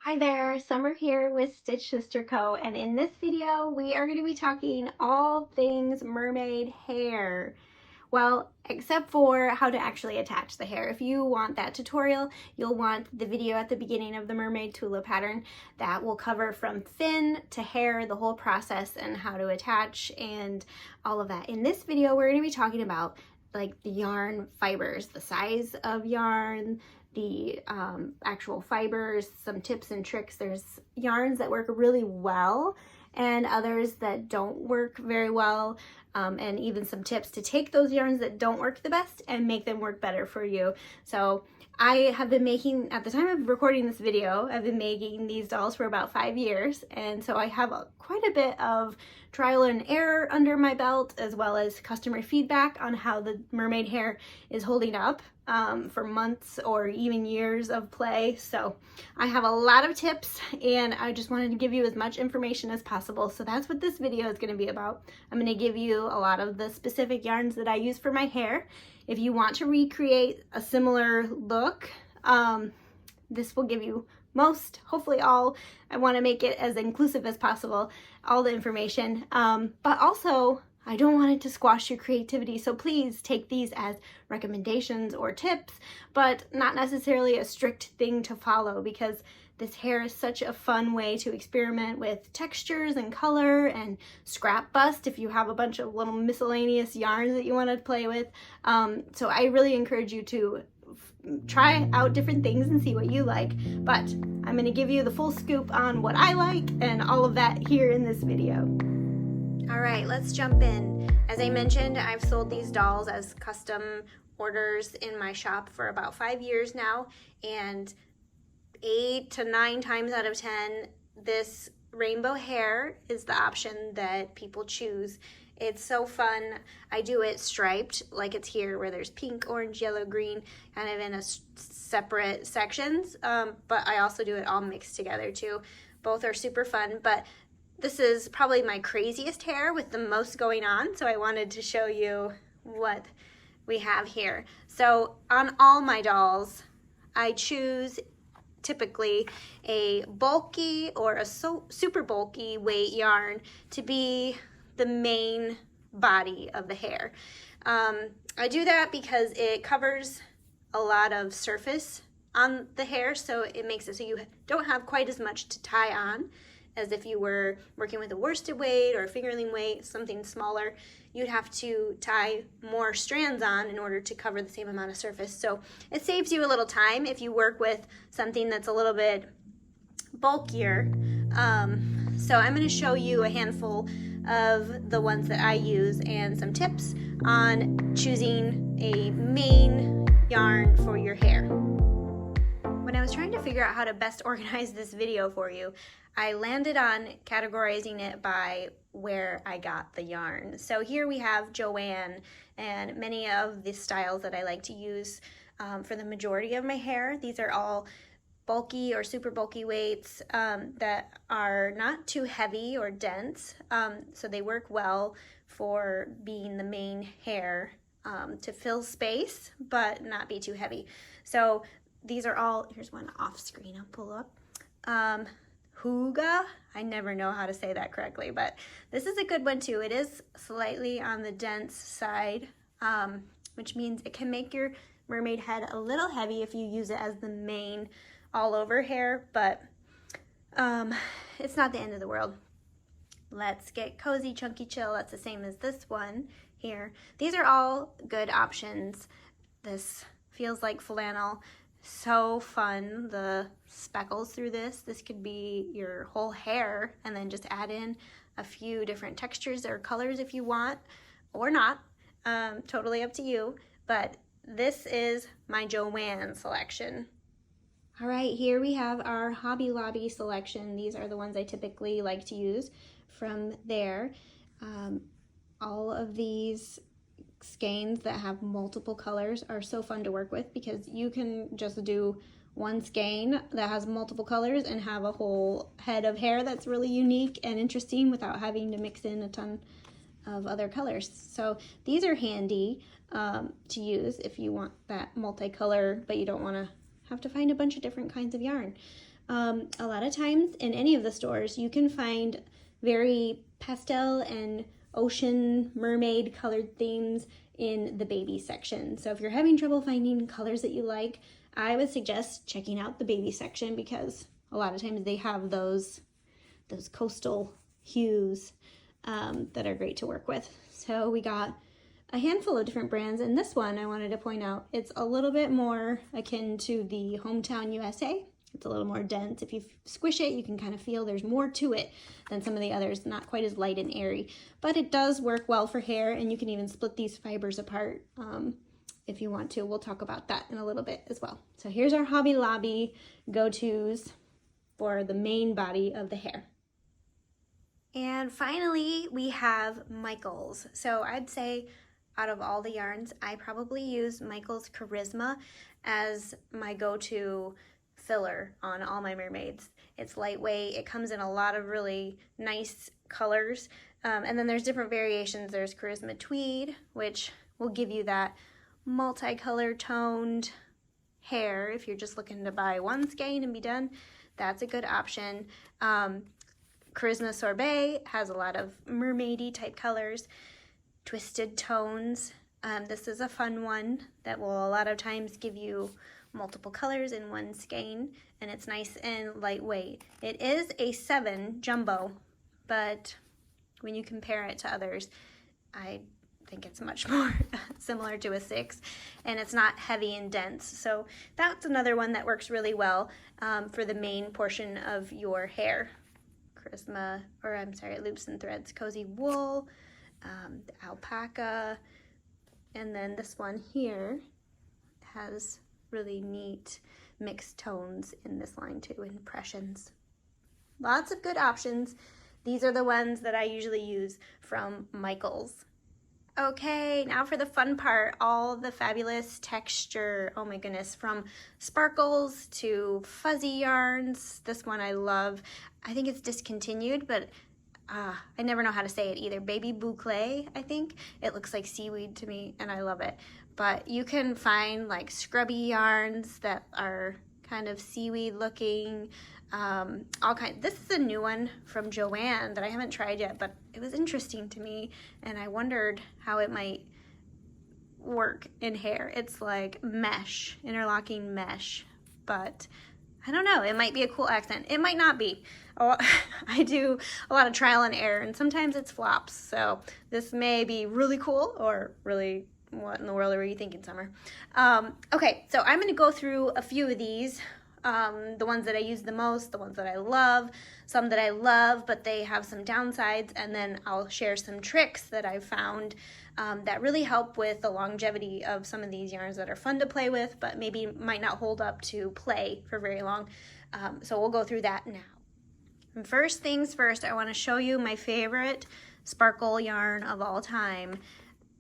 Hi there, Summer here with Stitch Sister Co. And in this video, we are going to be talking all things mermaid hair. Well, except for how to actually attach the hair. If you want that tutorial, you'll want the video at the beginning of the Mermaid Tula pattern that will cover from fin to hair, the whole process and how to attach and all of that. In this video, we're going to be talking about like the yarn fibers, the size of yarn, the actual fibers, some tips and tricks. There's yarns that work really well and others that don't work very well, and even some tips to take those yarns that don't work the best and make them work better for you. So I have been making, at the time of recording this video, I've been making these dolls for about 5 years, and so I have quite a bit of trial and error under my belt, as well as customer feedback on how the mermaid hair is holding up for months or even years of play. So I have a lot of tips and I just wanted to give you as much information as possible. So that's what this video is going to be about. I'm going to give you a lot of the specific yarns that I use for my hair. If you want to recreate a similar look, this will give you most, hopefully all. I want to make it as inclusive as possible, all the information, but also I don't want it to squash your creativity, so please take these as recommendations or tips, but not necessarily a strict thing to follow, because this hair is such a fun way to experiment with textures and color and scrap bust if you have a bunch of little miscellaneous yarns that you want to play with. So I really encourage you to try out different things and see what you like, but I'm going to give you the full scoop on what I like and all of that here in this video. All right, let's jump in. As I mentioned, I've sold these dolls as custom orders in my shop for about 5 years now, and 8 to 9 times out of 10, this rainbow hair is the option that people choose. It's so fun. I do it striped, like it's here, where there's pink, orange, yellow, green, kind of in a separate sections, but I also do it all mixed together too. Both are super fun, but this is probably my craziest hair with the most going on, so I wanted to show you what we have here. So on all my dolls, I choose typically a bulky or a super bulky weight yarn to be the main body of the hair. I do that because it covers a lot of surface on the hair, so it makes it so you don't have quite as much to tie on as if you were working with a worsted weight or a fingerling weight, something smaller. You'd have to tie more strands on in order to cover the same amount of surface. So it saves you a little time if you work with something that's a little bit bulkier. So I'm going to show you a handful of the ones that I use and some tips on choosing a main yarn for your hair. When I was trying to figure out how to best organize this video for you, I landed on categorizing it by where I got the yarn. So here we have Joann and many of the styles that I like to use for the majority of my hair. These are all bulky or super bulky weights that are not too heavy or dense, so they work well for being the main hair to fill space but not be too heavy. So these are all, here's one off screen I'll pull up. Huga, I never know how to say that correctly, but this is a good one too. It is slightly on the dense side, which means it can make your mermaid head a little heavy if you use it as the main all over hair, but it's not the end of the world. Let's get cozy, chunky, chill. That's the same as this one here. These are all good options. This feels like flannel. So fun, the speckles through this. This could be your whole hair, and then just add in a few different textures or colors if you want, or not. Totally up to you, but this is my Joann selection. All right, here we have our Hobby Lobby selection. These are the ones I typically like to use from there. All of these skeins that have multiple colors are so fun to work with, because you can just do one skein that has multiple colors and have a whole head of hair that's really unique and interesting without having to mix in a ton of other colors. So these are handy to use if you want that multicolor, but you don't want to have to find a bunch of different kinds of yarn. A lot of times in any of the stores, you can find very pastel and ocean mermaid colored themes in the baby section. So if you're having trouble finding colors that you like, I would suggest checking out the baby section, because a lot of times they have those coastal hues that are great to work with. So we got a handful of different brands, and this one I wanted to point out, it's a little bit more akin to the Hometown USA. It's a little more dense. If you squish it, you can kind of feel there's more to it than some of the others, not quite as light and airy, but it does work well for hair, and you can even split these fibers apart if you want to. We'll talk about that in a little bit as well. So here's our Hobby Lobby go-tos for the main body of the hair. And finally, we have Michaels. So I'd say out of all the yarns, I probably use Michaels Charisma as my go-to filler on all my mermaids. It's lightweight, it comes in a lot of really nice colors, and then there's different variations. There's Charisma Tweed, which will give you that multicolor toned hair. If you're just looking to buy one skein and be done, that's a good option. Charisma Sorbet has a lot of mermaidy type colors. Twisted Tones, this is a fun one that will a lot of times give you multiple colors in one skein, and it's nice and lightweight. It is a 7 jumbo, but when you compare it to others, I think it's much more similar to a 6, and it's not heavy and dense. So that's another one that works really well for the main portion of your hair. Charisma, or I'm sorry, Loops and Threads Cozy Wool, the Alpaca, and then this one here has really neat mixed tones in this line too, Impressions. Lots of good options. These are the ones that I usually use from Michaels. Okay, now for the fun part, all the fabulous texture. Oh my goodness, from sparkles to fuzzy yarns. This one I love. I think it's discontinued, but I never know how to say it either. Baby Boucle, I think. It looks like seaweed to me, and I love it. But you can find like scrubby yarns that are kind of seaweed looking, all kinds. This is a new one from Joann that I haven't tried yet, but it was interesting to me, and I wondered how it might work in hair. It's like mesh, interlocking mesh, but I don't know, it might be a cool accent. It might not be. Oh, I do a lot of trial and error, and sometimes it's flops, so this may be really cool or really, what in the world are you thinking, Summer? Okay, so I'm gonna go through a few of these, the ones that I use the most, the ones that I love, some that I love, but they have some downsides, and then I'll share some tricks that I've found that really help with the longevity of some of these yarns that are fun to play with, but maybe might not hold up to play for very long. So we'll go through that now. And first things first, I want to show you my favorite sparkle yarn of all time,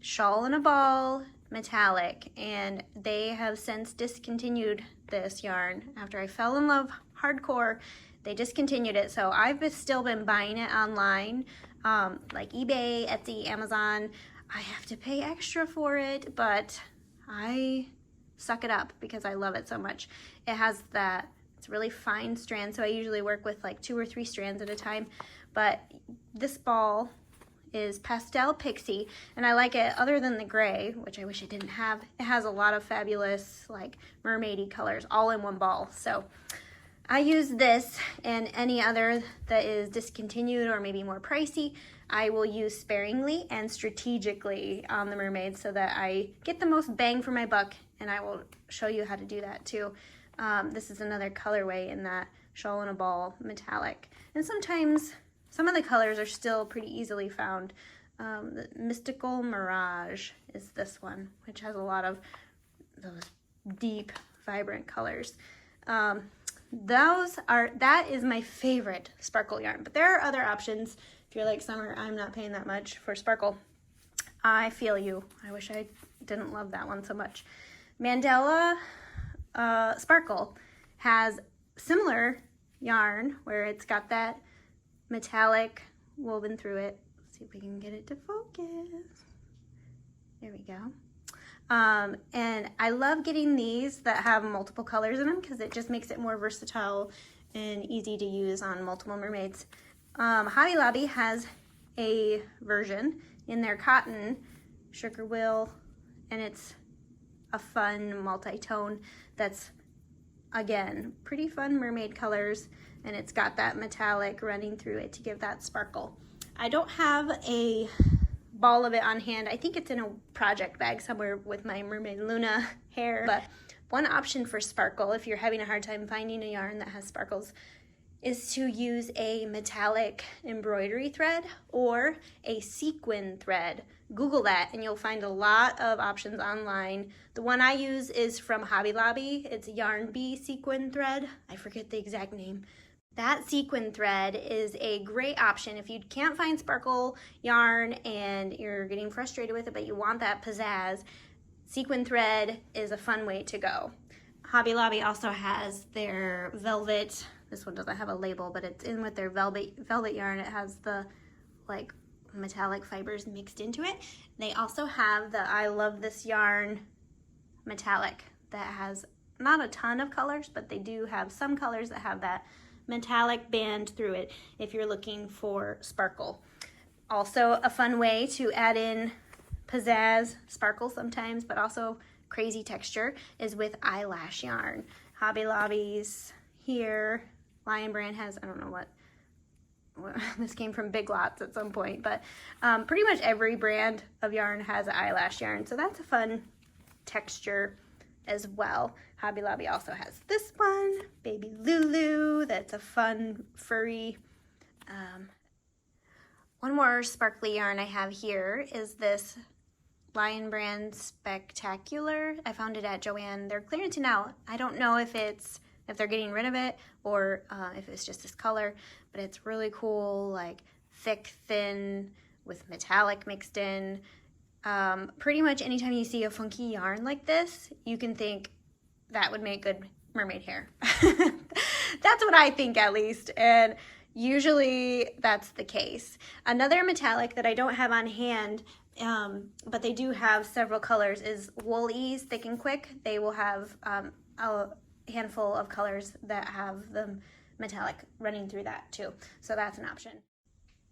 Shawl in a Ball Metallic, and they have since discontinued this yarn. After I fell in love hardcore, they discontinued it, so I've still been buying it online, like eBay, Etsy, Amazon. I have to pay extra for it, but I suck it up because I love it so much. It has that, it's really fine strand, so I usually work with like 2 or 3 strands at a time, but this ball is Pastel Pixie, and I like it other than the gray, which I wish I didn't have. It has a lot of fabulous like mermaidy colors all in one ball, so I use this, and any other that is discontinued or maybe more pricey, I will use sparingly and strategically on the mermaids so that I get the most bang for my buck, and I will show you how to do that too. This is another colorway in that Shawl in a Ball Metallic, and sometimes some of the colors are still pretty easily found. The Mystical Mirage is this one, which has a lot of those deep, vibrant colors. That is my favorite sparkle yarn, but there are other options. If you're like Summer, I'm not paying that much for sparkle. I feel you. I wish I didn't love that one so much. Mandala Sparkle has similar yarn where it's got that metallic woven through it. Let's see if we can get it to focus. There we go. And I love getting these that have multiple colors in them because it just makes it more versatile and easy to use on multiple mermaids. Hobby Lobby has a version in their cotton sugar will, and it's a fun multi-tone that's, again, pretty fun mermaid colors, and it's got that metallic running through it to give that sparkle. I don't have a ball of it on hand. I think it's in a project bag somewhere with my Mermaid Luna hair. But one option for sparkle, if you're having a hard time finding a yarn that has sparkles, is to use a metallic embroidery thread or a sequin thread. Google that and you'll find a lot of options online. The one I use is from Hobby Lobby. It's Yarn Bee sequin thread. I forget the exact name. That sequin thread is a great option if you can't find sparkle yarn and you're getting frustrated with it, but you want that pizzazz. Sequin thread is a fun way to go. Hobby Lobby also has their velvet. This one doesn't have a label, but it's in with their velvet yarn. It has the like metallic fibers mixed into it. They also have the I Love This Yarn metallic that has not a ton of colors, but they do have some colors that have that metallic band through it if you're looking for sparkle. Also a fun way to add in pizzazz, sparkle sometimes, but also crazy texture is with eyelash yarn. Hobby Lobby's here. Lion Brand has, I don't know what this came from Big Lots at some point, but pretty much every brand of yarn has eyelash yarn, so that's a fun texture as well. Hobby Lobby also has this one, Baby Lulu, that's a fun furry. One more sparkly yarn I have here is this Lion Brand Spectacular. I found it at Joann. They're clearancing out. I don't know if they're getting rid of it or if it's just this color, but it's really cool, like thick, thin with metallic mixed in. Pretty much anytime you see a funky yarn like this, you can think that would make good mermaid hair. That's what I think, at least, and usually that's the case. Another metallic that I don't have on hand, but they do have several colors, is Wool-Ease Thick and Quick. They will have a handful of colors that have the metallic running through that too, so that's an option.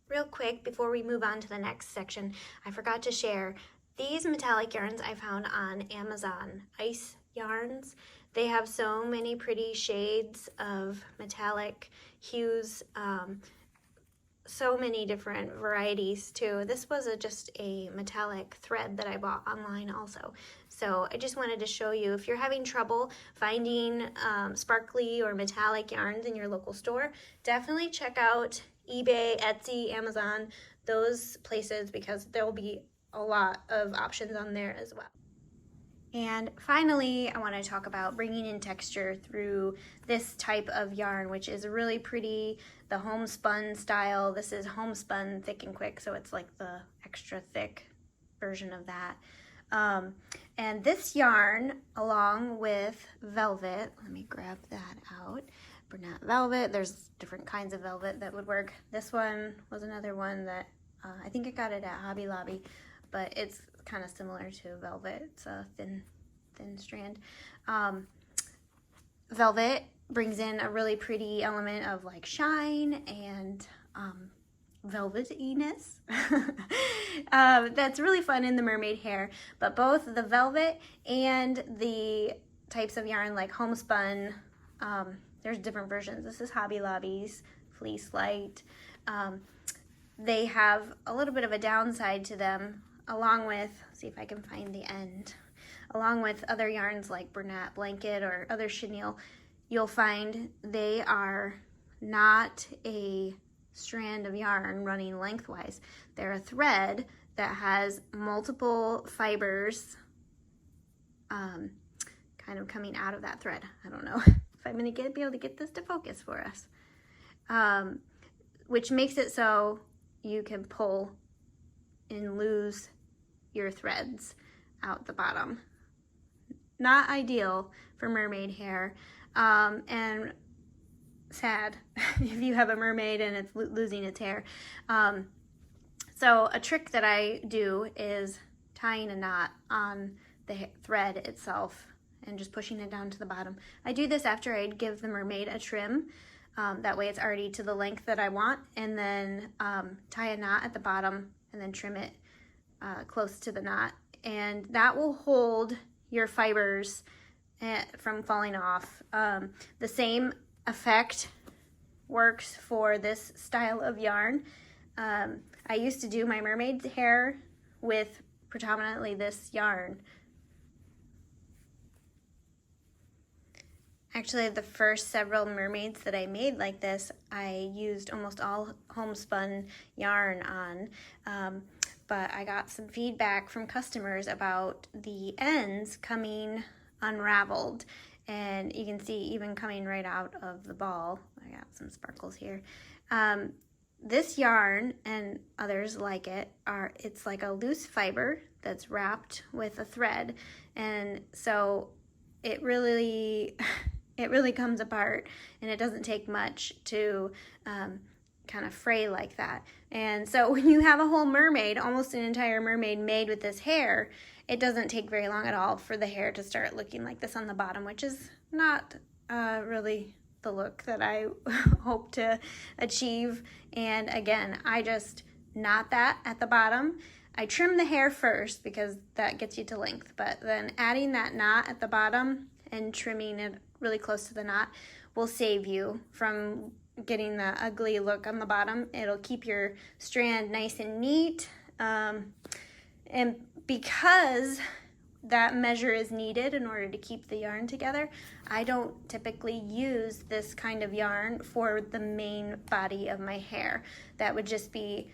Real quick, before we move on to the next section, I forgot to share these metallic yarns I found on Amazon, Ice Yarns. They have so many pretty shades of metallic hues, so many different varieties too. This was just a metallic thread that I bought online also. So I just wanted to show you, if you're having trouble finding sparkly or metallic yarns in your local store, definitely check out eBay, Etsy, Amazon, those places, because there will be a lot of options on there as well. And finally, I want to talk about bringing in texture through this type of yarn, which is really pretty, the homespun style. This is homespun Thick and Quick, so it's like the extra thick version of that. And this yarn, along with velvet, let me grab that out, Bernat velvet, there's different kinds of velvet that would work. This one was another one that I think I got it at Hobby Lobby, but it's kind of similar to velvet. It's a thin strand. Velvet brings in a really pretty element of like shine and velvetiness. That's really fun in the mermaid hair, but both the velvet and the types of yarn like homespun, there's different versions. This is Hobby Lobby's Fleece Light. They have a little bit of a downside to them, along with, see if I can find the end, along with other yarns like Bernat Blanket or other chenille, you'll find they are not a strand of yarn running lengthwise. They're a thread that has multiple fibers kind of coming out of that thread. I don't know if I'm going to be able to get this to focus for us. Which makes it so you can pull and lose your threads out the bottom. Not ideal for mermaid hair, and sad if you have a mermaid and it's losing its hair. So a trick that I do is tying a knot on the thread itself and just pushing it down to the bottom. I do this after I give the mermaid a trim. That way it's already to the length that I want, and then tie a knot at the bottom and then trim it close to the knot. And that will hold your fibers from falling off. The same effect works for this style of yarn. I used to do my mermaid hair with predominantly this yarn. Actually, the first several mermaids that I made like this, I used almost all homespun yarn on, but I got some feedback from customers about the ends coming unraveled, and you can see even coming right out of the ball. I got some sparkles here. This yarn and others like it it's like a loose fiber that's wrapped with a thread, and so it really comes apart, and it doesn't take much to kind of fray like that. And so when you have a whole mermaid, almost an entire mermaid made with this hair, it doesn't take very long at all for the hair to start looking like this on the bottom, which is not really the look that I hope to achieve. And again, I just knot that at the bottom. I trim the hair first because that gets you to length, but then adding that knot at the bottom and trimming it really close to the knot will save you from getting the ugly look on the bottom. It'll keep your strand nice and neat. And because that measure is needed in order to keep the yarn together, I don't typically use this kind of yarn for the main body of my hair. That would just be,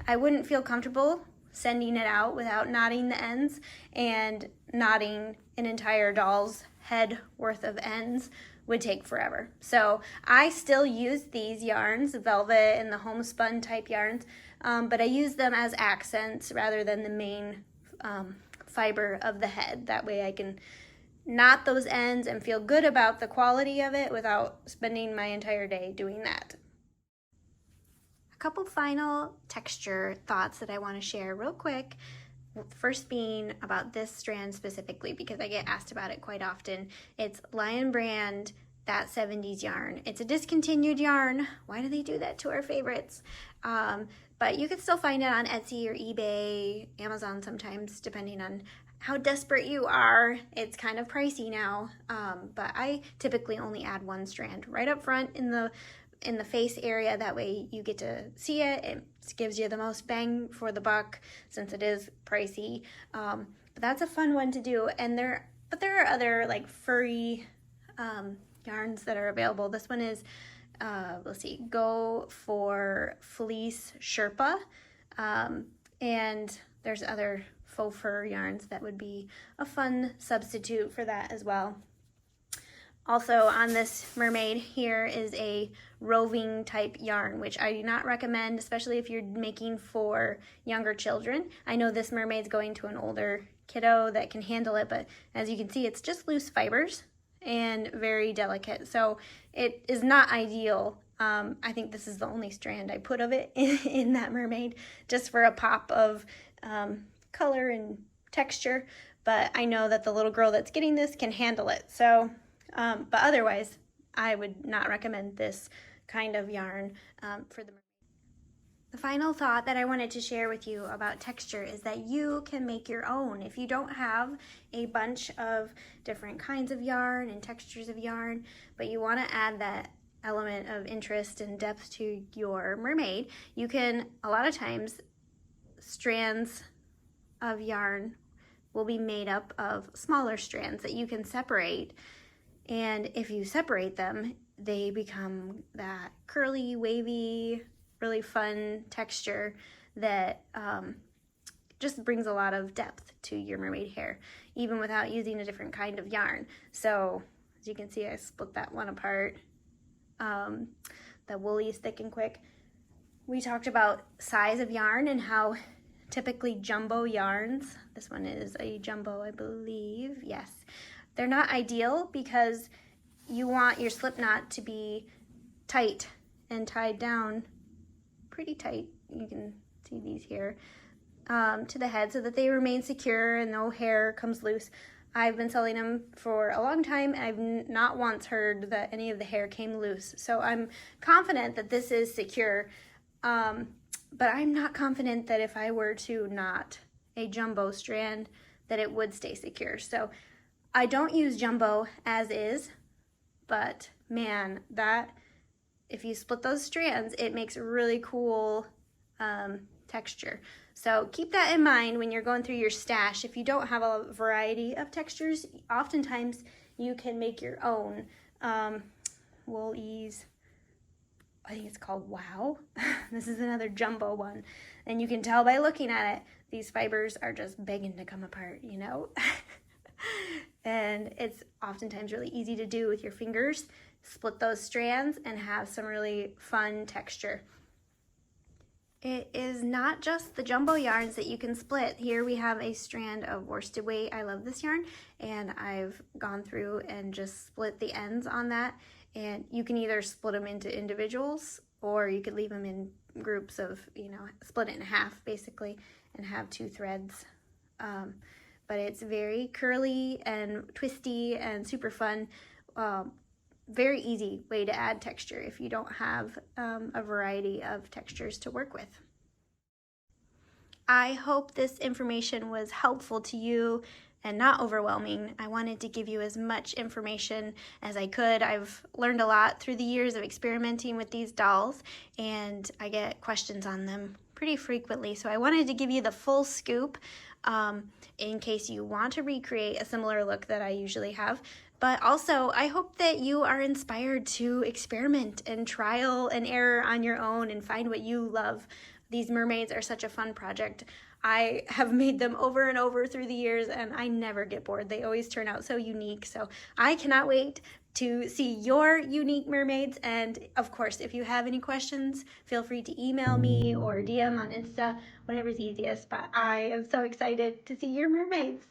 I wouldn't feel comfortable sending it out without knotting the ends, and knotting an entire doll's head worth of ends would take forever. So I still use these yarns, velvet and the homespun type yarns, but I use them as accents rather than the main fiber of the head. That way I can knot those ends and feel good about the quality of it without spending my entire day doing that. A couple final texture thoughts that I want to share real quick. First being about this strand specifically, because I get asked about it quite often. It's Lion Brand, that 70s yarn. It's a discontinued yarn. Why do they do that to our favorites? But you can still find it on Etsy or eBay, Amazon sometimes, depending on how desperate you are. It's kind of pricey now, but I typically only add one strand right up front in the face area. That way you get to see it. It gives you the most bang for the buck since it is pricey. But that's a fun one to do. And there are other like furry yarns that are available. This one is, let's see, Go for Fleece Sherpa. And there's other faux fur yarns that would be a fun substitute for that as well. Also on this mermaid here is a roving type yarn, which I do not recommend, especially if you're making for younger children. I know this mermaid's going to an older kiddo that can handle it, but as you can see, it's just loose fibers and very delicate. So it is not ideal. I think this is the only strand I put of it in that mermaid, just for a pop of color and texture. But I know that the little girl that's getting this can handle it. So but otherwise, I would not recommend this kind of yarn for the mermaid. The final thought that I wanted to share with you about texture is that you can make your own. If you don't have a bunch of different kinds of yarn and textures of yarn, but you want to add that element of interest and depth to your mermaid, you can, a lot of times, strands of yarn will be made up of smaller strands that you can separate. And if you separate them, they become that curly, wavy, really fun texture that just brings a lot of depth to your mermaid hair, even without using a different kind of yarn. So as you can see, I split that one apart. The woolly is thick and quick. We talked about size of yarn and how typically jumbo yarns, this one is a jumbo, I believe, yes. They're not ideal because you want your slip knot to be tight and tied down pretty tight. You can see these here to the head so that they remain secure and no hair comes loose. I've been selling them for a long time, and I've not once heard that any of the hair came loose. So I'm confident that this is secure, but I'm not confident that if I were to knot a jumbo strand that it would stay secure. So I don't use jumbo as is, but man, that if you split those strands, it makes a really cool texture. So keep that in mind when you're going through your stash. If you don't have a variety of textures, oftentimes you can make your own. We'll use, I think it's called Wow. This is another jumbo one. And you can tell by looking at it, these fibers are just begging to come apart, you know? And it's oftentimes really easy to do with your fingers. Split those strands and have some really fun texture. It is not just the jumbo yarns that you can split. Here we have a strand of worsted weight. I love this yarn, and I've gone through and just split the ends on that. And you can either split them into individuals, or you could leave them in groups of, you know, split it in half basically and have 2 threads. But it's very curly and twisty and super fun. Very easy way to add texture if you don't have a variety of textures to work with. I hope this information was helpful to you and not overwhelming. I wanted to give you as much information as I could. I've learned a lot through the years of experimenting with these dolls, and I get questions on them pretty frequently. So I wanted to give you the full scoop in case you want to recreate a similar look that I usually have. But also, I hope that you are inspired to experiment and trial and error on your own and find what you love. These mermaids are such a fun project. I have made them over and over through the years, and I never get bored. They always turn out so unique. So I cannot wait to see your unique mermaids. And of course, if you have any questions, feel free to email me or DM on Insta, whatever's easiest. But I am so excited to see your mermaids.